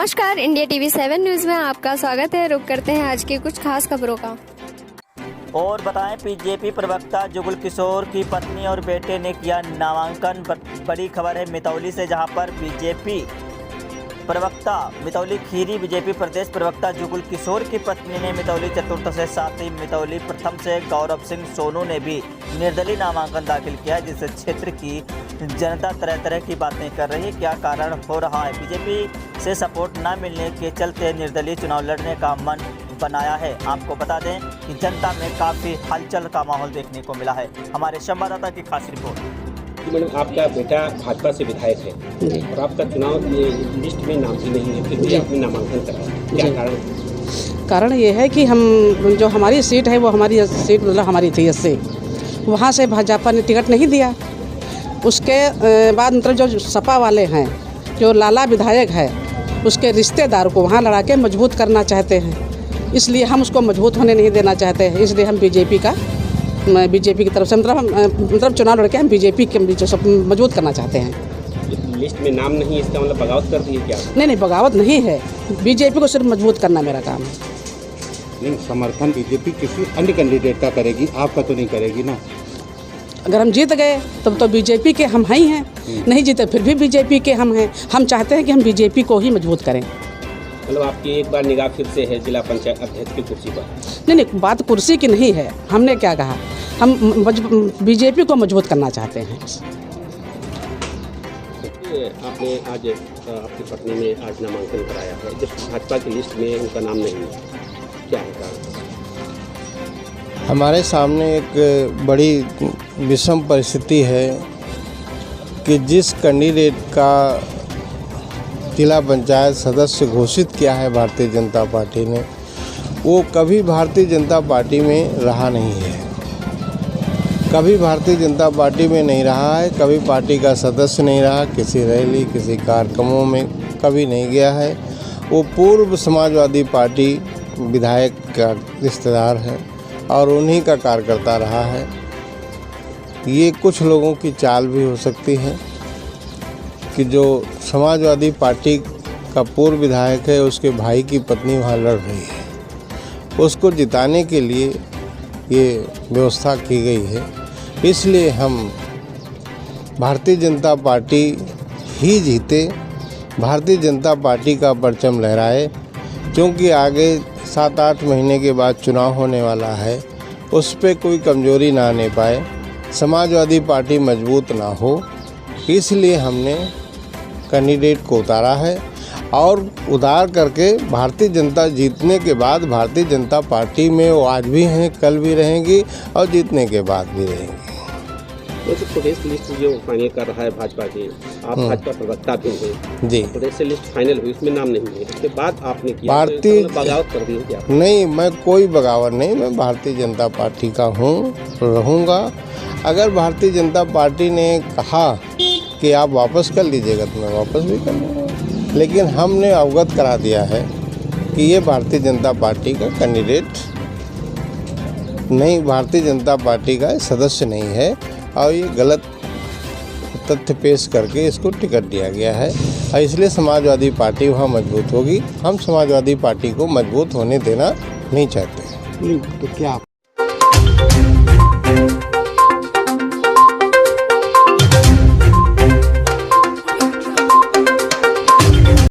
नमस्कार, India TV 7 news में आपका स्वागत है। रुक करते हैं आज की कुछ खास खबरों का। और बताएं, बीजेपी प्रवक्ता जुगल किशोर की पत्नी और बेटे ने किया नामांकन। बड़ी खबर है मितौली से, जहां पर बीजेपी प्रवक्ता मितौली खीरी बीजेपी प्रदेश प्रवक्ता जुगल किशोर की पत्नी ने मितौली चतुर्थ से साथ ही मितौली प्रथम से गौरव सिंह सोनू ने भी निर्दलीय नामांकन दाखिल किया, जिससे क्षेत्र की जनता तरह तरह की बातें कर रही है। क्या कारण हो रहा है? बीजेपी से सपोर्ट न मिलने के चलते निर्दलीय चुनाव लड़ने का मन बनाया है। आपको बता दें कि जनता में काफ़ी हलचल का माहौल देखने को मिला है। हमारे संवाददाता की खास रिपोर्ट। मैडम, आपका बेटा भाजपा से विधायक है और आपका चुनाव लिस्ट में नाम भी नहीं है, फिर भी आपने नामांकन करा, क्या कारण? कारण ये है कि हम जो हमारी सीट है वो हमारी सीट मतलब हमारी थी, इससे वहाँ से भाजपा ने टिकट नहीं दिया। उसके बाद मतलब जो सपा वाले हैं, जो लाला विधायक है, उसके रिश्तेदार को वहाँ लड़ा के मजबूत करना चाहते हैं, इसलिए हम उसको मजबूत होने नहीं देना चाहते हैं। इसलिए हम बीजेपी की तरफ से मतलब चुनाव लड़के हम बीजेपी के मजबूत करना चाहते हैं। लिस्ट में नाम नहीं, इसका मतलब बगावत कर दी है क्या? नहीं, बगावत नहीं है, बीजेपी को सिर्फ मजबूत करना मेरा काम है। नहीं, समर्थन बीजेपी किसी अन्य कैंडिडेट का करेगी, आपका तो नहीं करेगी ना। अगर हम जीत गए तब तो बीजेपी के हम ही हैं, नहीं जीते फिर भी बीजेपी के हम हैं। हम चाहते हैं कि हम बीजेपी को ही मजबूत करें। मतलब आपकी एक बार निगाह फिर से है जिला पंचायत अध्यक्ष की कुर्सी पर? नहीं, बात कुर्सी की नहीं है। हमने क्या कहा, हम बीजेपी को मजबूत करना चाहते हैं। आपने आज आपकी पत्नी ने आज नामांकन कराया है, जब भाजपा की लिस्ट में उनका नाम नहीं है, क्या है कारण? हमारे सामने एक बड़ी विषम परिस्थिति है कि जिस कैंडिडेट का जिला पंचायत सदस्य घोषित किया है भारतीय जनता पार्टी ने, वो कभी भारतीय जनता पार्टी में रहा नहीं है, कभी भारतीय जनता पार्टी में नहीं रहा है, कभी पार्टी का सदस्य नहीं रहा, किसी रैली किसी कार्यक्रमों में कभी नहीं गया है। वो पूर्व समाजवादी पार्टी विधायक का रिश्तेदार है और उन्हीं का कार्यकर्ता रहा है। ये कुछ लोगों की चाल भी हो सकती है कि जो समाजवादी पार्टी का पूर्व विधायक है, उसके भाई की पत्नी वहाँ लड़ रही है, उसको जिताने के लिए ये व्यवस्था की गई है। इसलिए हम भारतीय जनता पार्टी ही जीते, भारतीय जनता पार्टी का परचम लहराए, क्योंकि आगे 7-8 महीने के बाद चुनाव होने वाला है, उस पर कोई कमजोरी ना आने पाए, समाजवादी पार्टी मजबूत ना हो, इसलिए हमने कैंडिडेट को उतारा है। और उतार करके भारतीय जनता जीतने के बाद भारतीय जनता पार्टी में वो आज भी हैं, कल भी रहेंगी और जीतने के बाद भी रहेंगी। तो प्रदेश लिस्ट जो फाइनल कर रहा है भाजपा की, आप भाजपा प्रवक्ता भी हैं जी, प्रदेश से लिस्ट फाइनल हुई, उसमें नाम नहीं है, उसके बाद आपने किया भारतीय बगावत कर दी है क्या? नहीं, मैं कोई बगावत नहीं, मैं भारतीय जनता पार्टी का हूँ, रहूँगा। अगर भारतीय जनता पार्टी ने कहा कि आप वापस कर लीजिएगा तो मैं वापस भी कर लूँगा, लेकिन हमने अवगत करा दिया है कि ये भारतीय जनता पार्टी का कैंडिडेट नहीं, भारतीय जनता पार्टी का सदस्य नहीं है और ये गलत तथ्य पेश करके इसको टिकट दिया गया है और इसलिए समाजवादी पार्टी वहाँ मजबूत होगी। हम समाजवादी पार्टी को मजबूत होने देना नहीं चाहते। तो क्या